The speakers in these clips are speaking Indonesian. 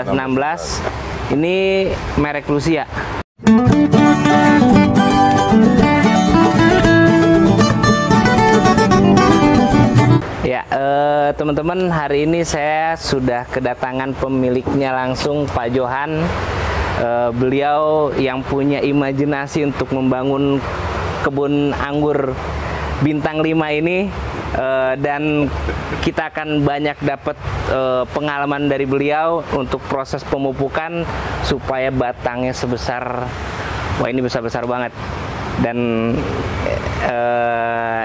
1616. Ini merek Lucia. Ya, teman-teman, hari ini saya sudah kedatangan pemiliknya langsung, Pak Johan. Beliau yang punya imajinasi untuk membangun kebun anggur bintang 5 ini, dan kita akan banyak dapat pengalaman dari beliau untuk proses pemupukan supaya batangnya sebesar, wah ini besar-besar banget. Dan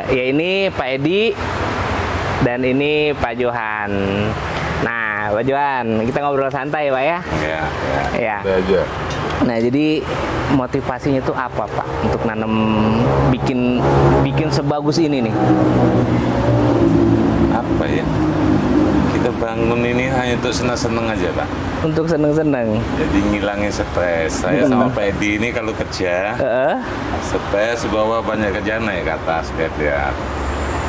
ya ini Pak Edi dan ini Pak Johan. Nah, Pak Johan, kita ngobrol santai Pak ya? Ya. Aja. Nah, jadi motivasinya itu apa Pak untuk nanam, bikin sebagus ini nih? Apa ya? Kita bangun ini hanya untuk senang-senang aja Pak. Untuk seneng-seneng. Jadi ngilangin stres. Saya sama Pak Edi ini kalau kerja, stres bawa banyak kerjaan naik ke atas lihat.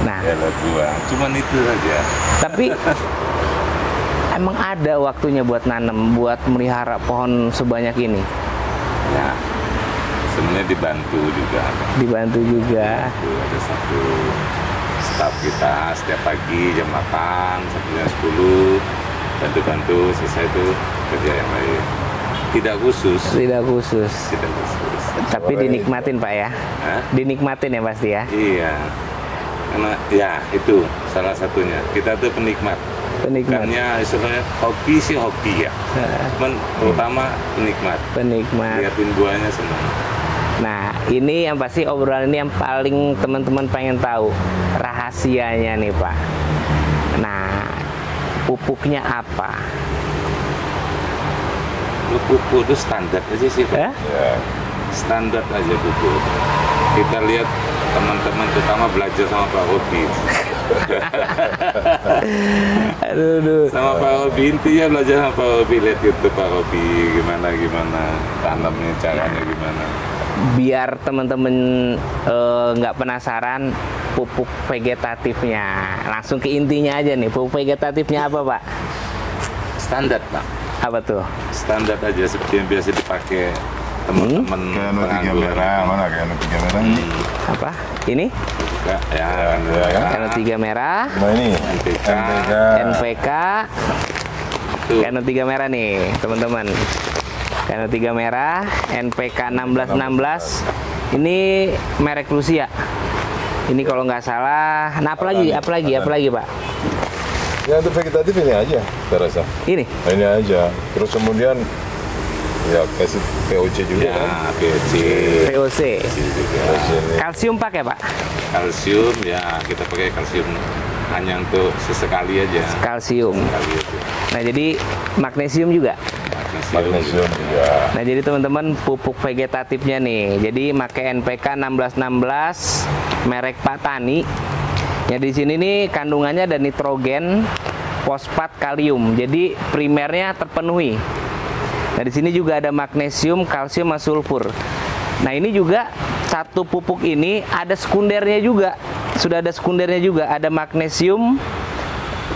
Nah, ya buang. Cuman itu saja. Tapi emang ada waktunya buat nanam, buat melihara pohon sebanyak ini? Ya, sebenarnya dibantu juga. Dibantu juga. Ada satu staf kita setiap pagi jam 8 sampai jam 10 bantu-bantu, selesai itu kerja yang lain. Tidak khusus. Tidak khusus. Tidak khusus. Tapi dinikmatin Pak ya? Hah? Dinikmatin ya pasti ya? Iya. Karena ya itu salah satunya. Kita tuh penikmat. Bukannya istilahnya hobi sih hobi ya. Cuman terutama penikmat. Penikmat. Lihatin buahnya senang. Nah, ini yang pasti obrolan ini yang paling teman-teman pengen tahu rahasianya nih Pak. Nah, pupuknya apa? Lu pupuk itu standar aja sih Pak. Ya, standar aja pupuk. Kita lihat teman-teman terutama belajar sama Pak Hobi. Aduh. Sama Pak Hobi, intinya belajar sama Pak Hobi, lihat YouTube Pak Hobi gimana tanamnya, caranya gimana. Biar teman-teman nggak penasaran pupuk vegetatifnya, langsung ke intinya aja nih. Pupuk vegetatifnya apa Pak? Standar Pak. Apa tuh? Standar aja seperti yang biasa dipakai teman-teman Kano 3 merah, mana Kano 3 merah? Apa? Ini? Ya, Kano 3 merah. Nah ini NPK. Kano 3 merah nih, teman-teman. Kano 3 merah, NPK 1616. Ini merek Lucia. Ini kalau nggak salah. Nah, apalagi Pak? Ya untuk vegetatif ini aja, saya rasa. Ini? Nah, ini aja. Terus kemudian ya kasih POC juga kan? POC. juga. Kalsium pakai Pak? Kalsium ya kita pakai kalsium hanya untuk sesekali aja. Kalsium. Sekali aja. Nah, jadi magnesium juga. Magnesium juga. Nah, jadi teman-teman pupuk vegetatifnya nih. Jadi pakai NPK 1616 merek Pak Tani. Ya di sini nih kandungannya ada nitrogen, fosfat, kalium. Jadi primernya terpenuhi. Nah, di sini juga ada magnesium, kalsium, sama sulfur. Nah, ini juga satu pupuk ini ada sekundernya juga. Sudah ada sekundernya juga, ada magnesium,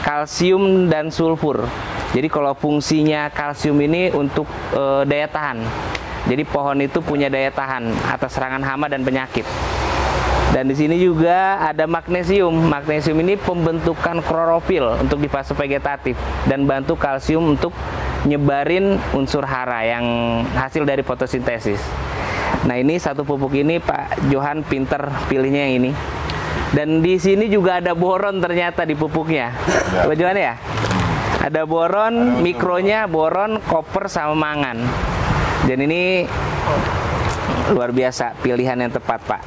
kalsium, dan sulfur. Jadi kalau fungsinya kalsium ini untuk daya tahan. Jadi pohon itu punya daya tahan atas serangan hama dan penyakit. Dan di sini juga ada magnesium. Magnesium ini pembentukan klorofil untuk di fase vegetatif dan bantu kalsium untuk nyebarin unsur hara yang hasil dari fotosintesis. Nah, ini satu pupuk ini Pak Johan pinter pilihnya yang ini. Dan di sini juga ada boron ternyata di pupuknya. Pak Johan ya? Ada boron, mikronya boron, koper, sama mangan. Dan ini luar biasa pilihan yang tepat Pak.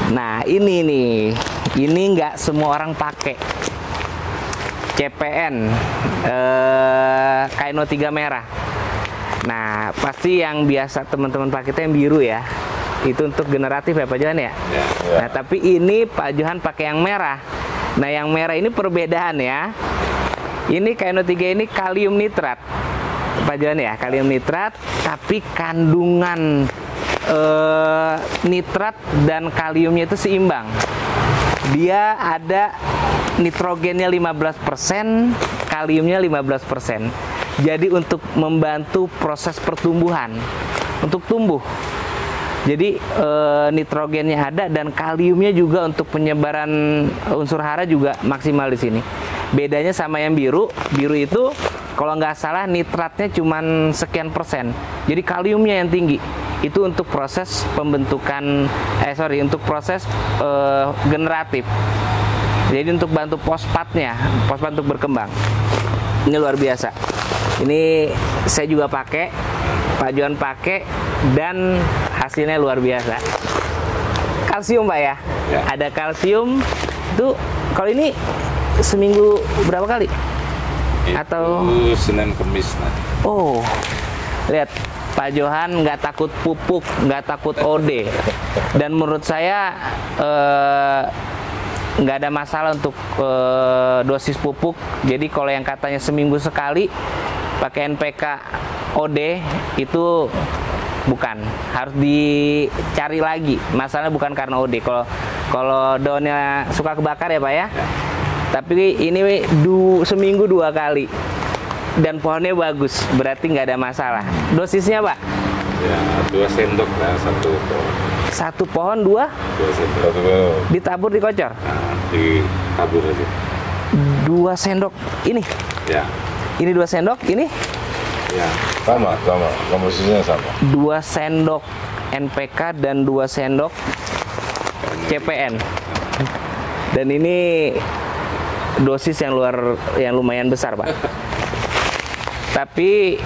Nah, ini nih, ini nggak semua orang pakai. CPN, Kano 3 merah. Nah, pasti yang biasa teman-teman pakai itu yang biru ya. Itu untuk generatif ya Pak Johan ya? Nah, tapi ini Pak Johan pakai yang merah. Nah, yang merah ini perbedaan ya. Ini Kano 3 ini kalium nitrat. Pak Johan ya, kalium nitrat, tapi kandungan nitrat dan kaliumnya itu seimbang. Dia ada nitrogennya 15%, kaliumnya 15%. Jadi untuk membantu proses pertumbuhan, untuk tumbuh. Jadi nitrogennya ada dan kaliumnya juga untuk penyebaran unsur hara juga maksimal di sini. Bedanya sama yang biru, biru itu kalau nggak salah nitratnya cuma sekian persen. Jadi kaliumnya yang tinggi. Itu untuk proses pembentukan, untuk proses generatif. Jadi untuk bantu fosfatnya, fosfat untuk berkembang. Ini luar biasa. Ini saya juga pakai, Pak Johan pakai, dan hasilnya luar biasa. Kalsium Pak ya? Ya. Ada kalsium. Itu kalau ini seminggu berapa kali? Atau Senin Kemis nanti. oh, lihat Pak Johan nggak takut pupuk, nggak takut OD, dan menurut saya nggak ada masalah untuk dosis pupuk. Jadi kalau yang katanya seminggu sekali pakai NPK OD itu bukan, harus dicari lagi. Masalahnya bukan karena OD. Kalau daunnya suka kebakar ya Pak ya. Tapi ini seminggu 2 kali dan pohonnya bagus, berarti nggak ada masalah. Dosisnya Pak? Ya, 2 sendok lah satu pohon. Satu pohon 2 sendok. ditabur dikocor. Nah, ditabur aja. 2 sendok ini. Ya. Ini 2 sendok, ini Ya. Sama, komposisinya sama. 2 sendok NPK dan 2 sendok CPN. Dan ini dosis yang lumayan besar, Pak. Tapi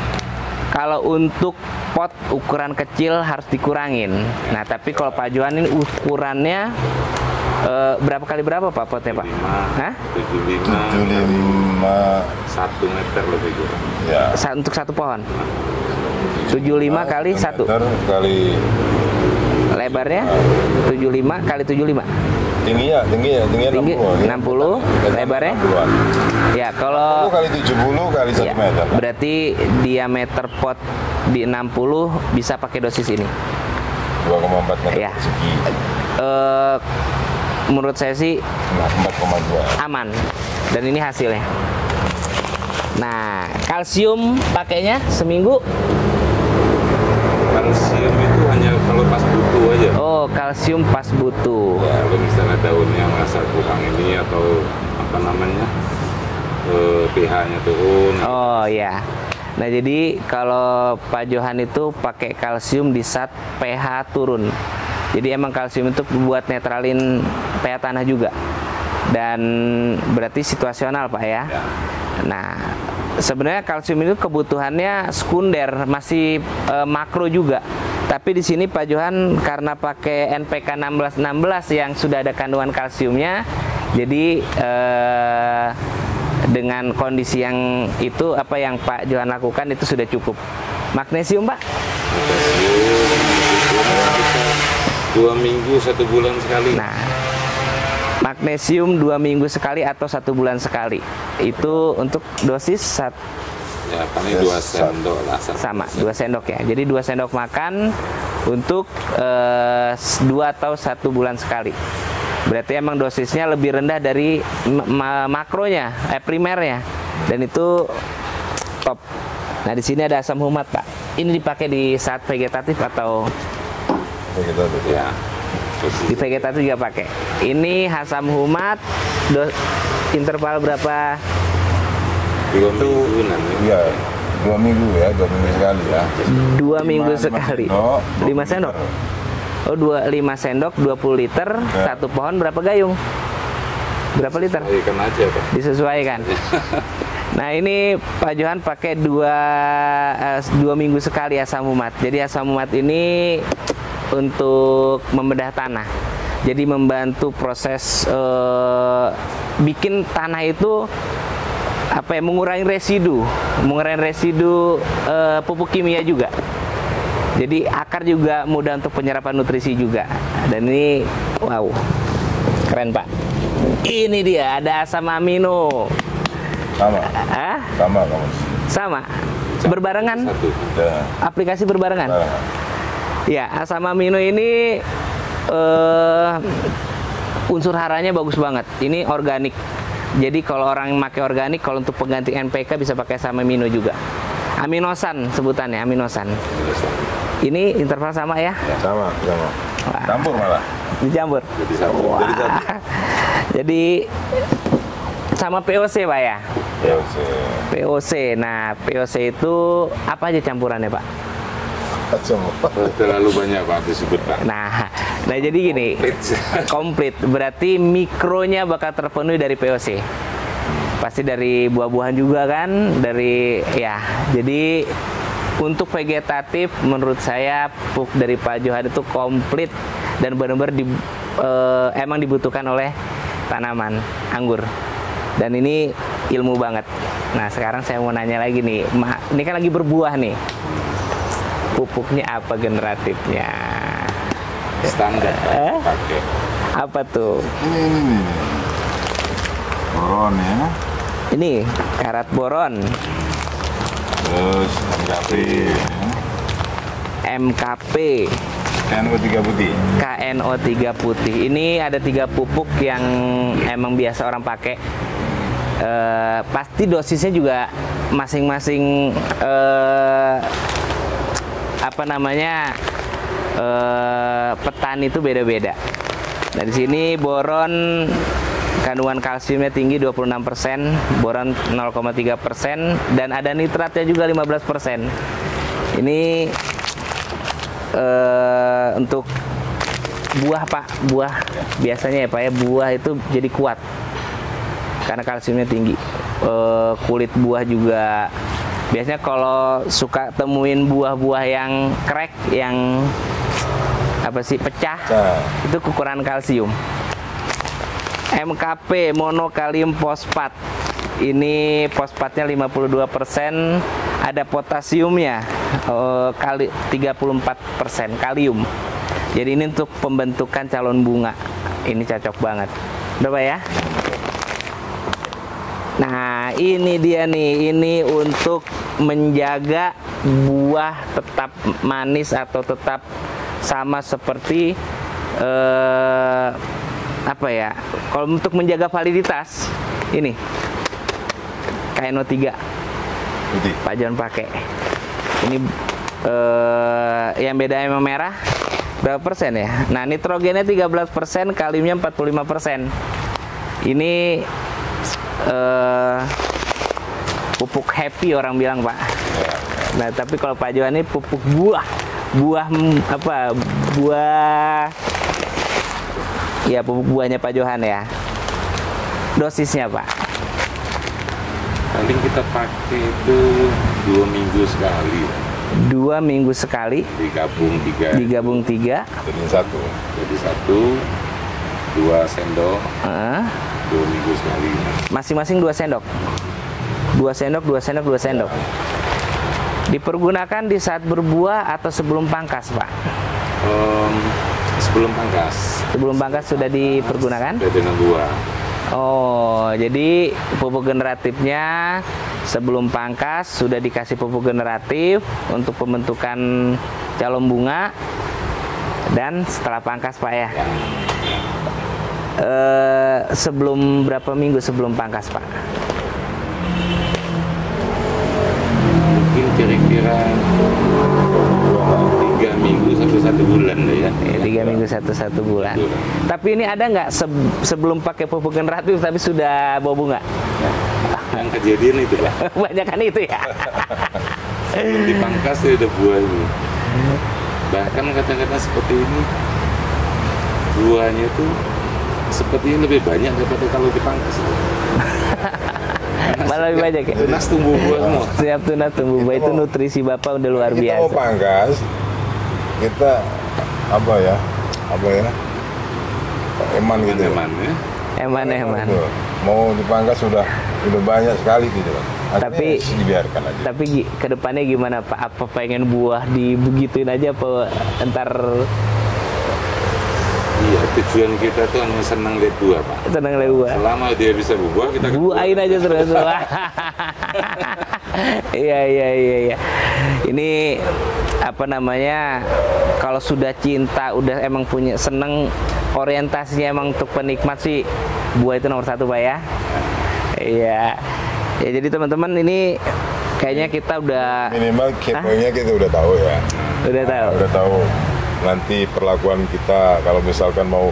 kalau untuk pot ukuran kecil harus dikurangin. Nah, tapi kalau Pak Johan ini ukurannya berapa kali berapa Pak potnya Pak? 75, Hah? 75 1 meter lebih kurang. ya. Untuk satu pohon. 75 kali 1. meter kali Lebarnya 75 kali 75. tingginya Tinggi 60. 60, lebarnya? 60-an. Ya, kalau 60 kali 70 kali 1 ya, meter. berarti diameter pot di 60 bisa pakai dosis ini. 2,4 meter Ya. persegi. Menurut saya sih 4,2. aman, dan ini hasilnya. Nah, kalsium pakainya seminggu. Kalsium itu hanya kalau pas butuh aja. Oh, kalsium pas butuh. Ya, kalau misalnya daunnya merasa kurang ini atau apa namanya, pH-nya turun. Oh ya. Nah, jadi kalau Pak Johan itu pakai kalsium di saat pH turun. Jadi emang kalsium itu buat netralin pH tanah juga. Dan berarti situasional Pak ya. Ya. Nah, sebenarnya kalsium itu kebutuhannya sekunder, masih makro juga. Tapi di sini Pak Johan karena pakai NPK 1616 yang sudah ada kandungan kalsiumnya, jadi dengan kondisi yang itu apa yang Pak Johan lakukan itu sudah cukup. Magnesium Pak? Magnesium 2 minggu 1 bulan sekali. Nah, magnesium 2 minggu sekali atau 1 bulan sekali. Itu untuk dosis Ya, paling 2 sendok lah. sama 2 sendok ya. Jadi 2 sendok makan untuk 2 atau 1 bulan sekali. Berarti emang dosisnya lebih rendah dari makronya, primernya. Dan itu top. Nah, di sini ada asam humat, Pak. Ini dipakai di saat vegetatif atau Ya. di vegetatif juga pakai. Ini asam humat interval berapa? 2 minggu nanti. Iya, 2 minggu ya, 2 minggu sekali ya. 2 minggu sekali. 5 sendok. Oh, 5 sendok 20 liter, Ya. satu pohon berapa gayung? Berapa liter? Ikan aja, Pak. Disesuaikan. Nah, ini Pak Johan pakai 2 minggu sekali asam humat. Jadi asam humat ini untuk membedah tanah. Jadi membantu proses bikin tanah itu mengurangi residu pupuk kimia juga. Jadi akar juga mudah untuk penyerapan nutrisi juga. Dan ini wow, keren Pak. Ini dia, ada asam amino. Sama. Ah, Sama kamu. sama. Berbarengan. Satu. Ya. Aplikasi berbarengan. Nah, Ya, asam amino ini unsur haranya bagus banget. Ini organik. Jadi kalau orang yang pakai organik, kalau untuk pengganti NPK bisa pakai sama amino juga. Aminosan sebutannya, aminosan. Ini interval sama ya? Sama. Campur malah. Dicampur. Jadi satu. Jadi satu. Jadi sama POC Pak ya? POC. POC. Nah, POC itu apa aja campurannya Pak? Semua. Terlalu banyak Pak disebut Pak. Nah jadi gini, komplit. Berarti mikronya bakal terpenuhi dari POC. Pasti dari buah-buahan juga kan, dari ya. Jadi untuk vegetatif menurut saya pupuk dari Pak Johan itu komplit dan benar-benar emang dibutuhkan oleh tanaman anggur. Dan ini ilmu banget. Nah sekarang saya mau nanya lagi nih, ini kan lagi berbuah nih. Pupuknya apa generatifnya? Standar Pak, pakai. Apa tuh? Ini. Boron ya. Ini karat boron, Terus MKP, NO3 putih. KNO3 putih. Ini ada 3 pupuk yang emang biasa orang pakai. Pasti dosisnya juga masing-masing petani itu beda-beda. Nah di sini boron kandungan kalsiumnya tinggi 26%, boron 0,3% dan ada nitratnya juga 15%. Ini untuk buah Pak, buah biasanya ya Pak ya, buah itu jadi kuat karena kalsiumnya tinggi. Kulit buah juga biasanya kalau suka temuin buah-buah yang crack, yang pecah, itu kekurangan kalsium. MKP monokalium fosfat. Ini fosfatnya 52%, ada potasiumnya 34% kalium. Jadi ini untuk pembentukan calon bunga. Ini cocok banget. Udah Pak ya? Nah, ini dia nih. Ini untuk menjaga buah tetap manis atau tetap sama seperti kalau untuk menjaga validitas ini KNO3 Putih. Pak John pakai. Ini yang beda emang merah berapa persen ya? Nah, nitrogennya 13%, kaliumnya 45%. Ini pupuk happy orang bilang Pak. Nah tapi kalau Pak Johan ini pupuk buah ya, pupuk buahnya Pak Johan ya. Dosisnya Pak? Paling kita pakai itu 2 minggu sekali. 2 minggu sekali. Digabung 3. Jadi satu. Jadi 2 sendok. 2 minggu sekali. Masing-masing 2 sendok. 2 sendok. Dipergunakan di saat berbuah atau sebelum pangkas, Pak? Sebelum pangkas. Sebelum pangkas sudah dipergunakan? Sudah dengan buah. Oh, jadi pupuk generatifnya sebelum pangkas sudah dikasih pupuk generatif untuk pembentukan calon bunga, dan setelah pangkas Pak ya? Sebelum berapa minggu sebelum pangkas Pak? Mungkin kira-kira 3 minggu sampai 1 bulan deh ya. 3 minggu 1 bulan. Tapi ini ada nggak sebelum pakai pupuk generatif tapi sudah bawa bunga? Yang kejadian itu Pak. Banyak kan itu ya? Sebelum dipangkas ya ada buah ini. Bahkan kata-kata seperti ini, buahnya tuh sepertinya lebih banyak daripada kalau dipangkas. Malah lebih banyak ya? Tunas tumbuh buah semua. Siap tunas tumbuh buah, itu nutrisi Bapak udah luar Kita biasa. mau pangkas, kita eman gitu. Teman ya. Eman. Gitu. Mau dipangkas sudah banyak sekali gitu kan. Tapi dibiarkan aja. Tapi kedepannya gimana Pak? Apa pengen buah dibegituin aja apa entar? Iya, tujuan kita tuh hanya senang lihat buah Pak. Senang lihat buah. Selama dia bisa berbuah, kita buahin aja terus. Iya. Ini apa namanya? Kalau sudah cinta, udah emang punya seneng, orientasinya emang untuk penikmat sih, buah itu nomor 1 Pak ya. Iya. Ya jadi teman-teman ini kayaknya kita udah Minimal kepoinnya kita udah tahu ya. udah tahu. Udah tahu nanti perlakuan kita kalau misalkan mau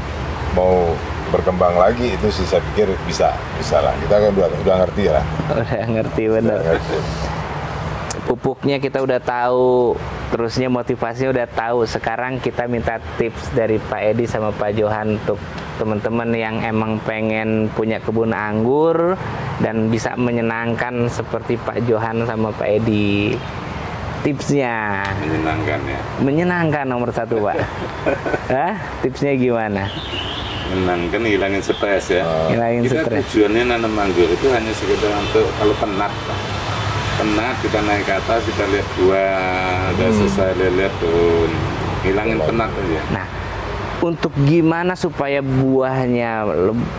berkembang lagi itu sih saya pikir bisa lah. Kita kan udah ngerti ya. Udah ngerti bener. Pupuknya kita udah tahu, terusnya motivasinya udah tahu. Sekarang kita minta tips dari Pak Edi sama Pak Johan untuk teman-teman yang emang pengen punya kebun anggur dan bisa menyenangkan seperti Pak Johan sama Pak Edi. Tipsnya Menyenangkan ya. menyenangkan nomor 1 Pak. Hah? Tipsnya gimana? Menyenangkan, hilangin stres ya. Hilangin Kita stres. tujuannya nanam anggur itu hanya sekedar untuk kalau penat, Pak. Penat kita naik ke atas, kita lihat buah, udah selesai lihat turun, hilangin penat aja. Nah, untuk gimana supaya buahnya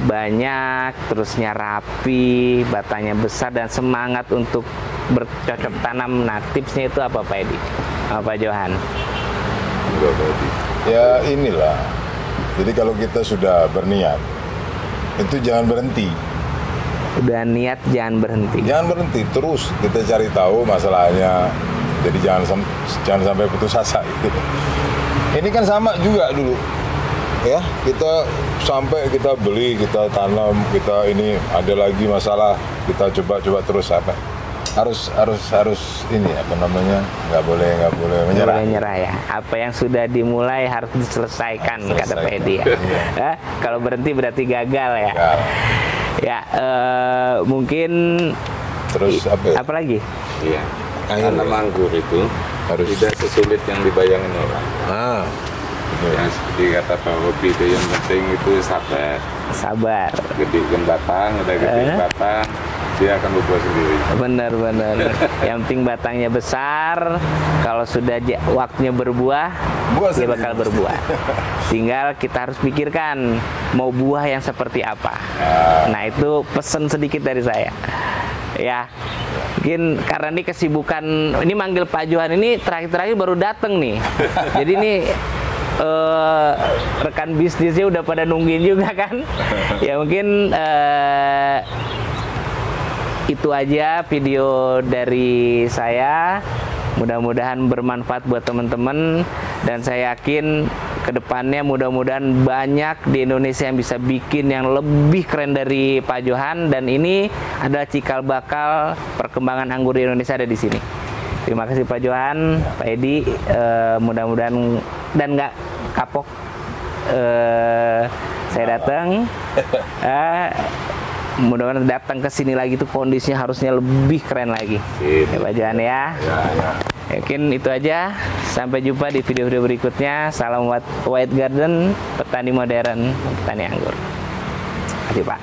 banyak, terusnya rapi, batangnya besar dan semangat untuk bercocok tanam. Nah, tipsnya itu apa Pak Edi? Pak Johan? Enggak, Pak. Ya inilah. Jadi kalau kita sudah berniat, itu jangan berhenti. Udah niat jangan berhenti. Jangan berhenti, terus kita cari tahu masalahnya. Jadi jangan sampai putus asa gitu. Ini kan sama juga dulu. Ya, kita sampai kita beli, kita tanam, kita ini ada lagi masalah, kita coba terus sampai harus ini apa namanya, nggak boleh menyerah. Boleh nyerah ya. Apa yang sudah dimulai harus diselesaikan, kata Pak Edi ya. Kalau berhenti berarti gagal ya. Gagal. Ya, mungkin Terus apa lagi? Iya. Tanam anggur itu Harus. tidak sesulit yang dibayangin orang. Nah, Ya, seperti kata Pak Hobi itu yang penting itu sabar. Sabar. Gedein batang, udah gedein batang, dia akan berbuah sendiri. Bener. Yang penting batangnya besar. Kalau sudah waktunya berbuah, Buah dia sendiri. bakal berbuah. Tinggal kita harus pikirkan mau buah yang seperti apa. Nah, itu pesan sedikit dari saya. Ya, mungkin karena ini kesibukan, ini manggil Pak Johan ini terakhir baru dateng nih. Jadi ini rekan bisnisnya udah pada nungguin juga kan. Ya mungkin itu aja video dari saya. Mudah-mudahan bermanfaat buat teman-teman, dan saya yakin kedepannya mudah-mudahan banyak di Indonesia yang bisa bikin yang lebih keren dari Pak Johan, dan ini adalah cikal bakal perkembangan anggur di Indonesia ada di sini. Terima kasih Pak Johan, Pak Edi, mudah-mudahan dan nggak kapok saya datang. Mudah-mudahan datang ke sini lagi tuh kondisinya harusnya lebih keren lagi. Ya Pak Johan ya. Mungkin itu aja. Sampai jumpa di video-video berikutnya. Salam White Garden, petani modern, petani anggur. Terima kasih Pak.